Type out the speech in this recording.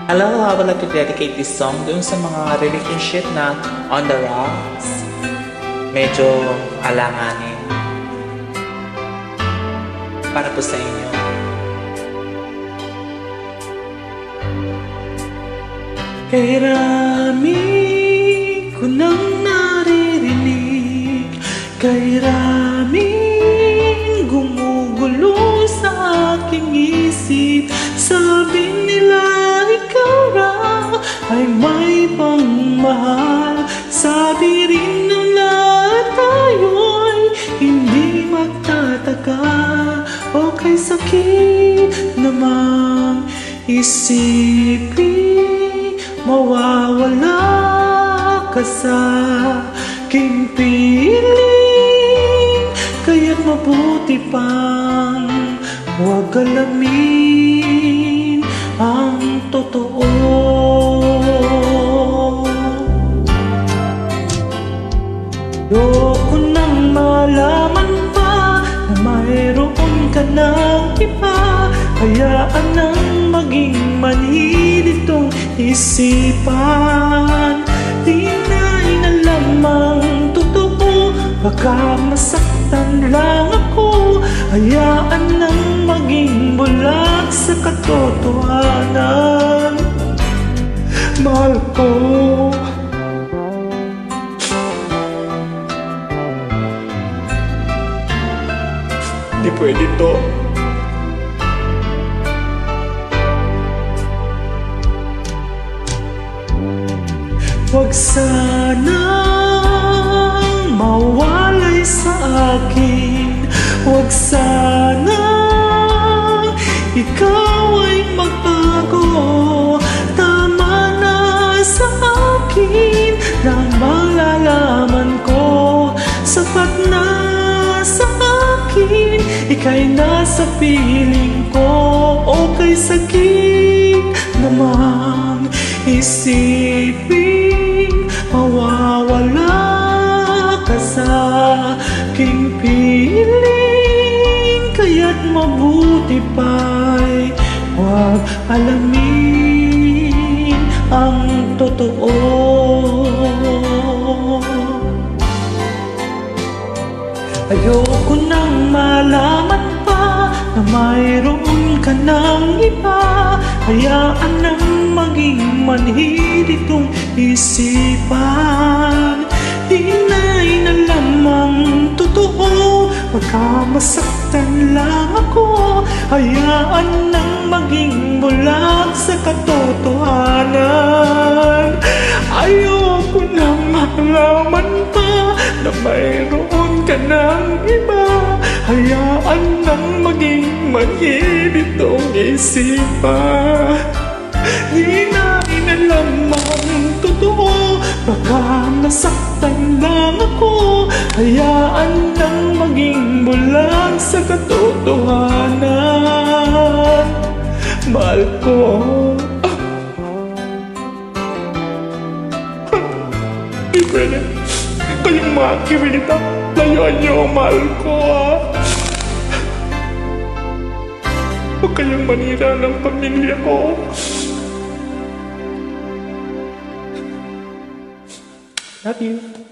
Hello, I would like to dedicate this song dun sa mga relationship na on the rocks. Medyo alanganin. Para po sa inyo. Kay rami ko nang naririnig, kay raming gumugulo sa aking isip. Sabi nila ikaw raw ay may pangmahal. Sabi rin nila tayo'y hindi magtatagal. O kay sakit namang isipin, mawawala ka sa aking piling. Kaya't mabuti pang huwag alamin ang totoo. Ayoko nang malaman pa na mayroon ka ng iba. Hayaan nang maging manhid itong isipan. Di na inalam ang totoo, baka masaktan lang ako. Hayaan nang maging bulag sa katotohanan. Mahal ko, di pwede to. Huwag sanang mawalay sa akin. Huwag sanang ikaw ay magbago. Tama na sa akin na malalaman ko. Sapat na sa akin, ika'y nasa piling ko. O kay sakit naman isipin, mawawala ka sa aking piling. Kaya't mabuti pa'y huwag alamin ang totoo. Ayoko nang malaman pa na mayroon ka ng iba. Hayaan nang maging manhid itong isipan. Di na inalam ang totoo, baka masaktan lang ako. Hayaan nang maging bulag sa katotohanan. Ayoko nang malaman pa na mayroon ka ng iba. Hayaan nang maging manhid itong isipan. Di na inalam ang totoo, baka nasaktan lang ako. Hayaan nang maging bulag sa katotohanan. Mahal ko, di pwede. Kayong mga kiwilita, layuan niyo ang mahal ko, Huwag kayong manira ng pamilya ko. Love you.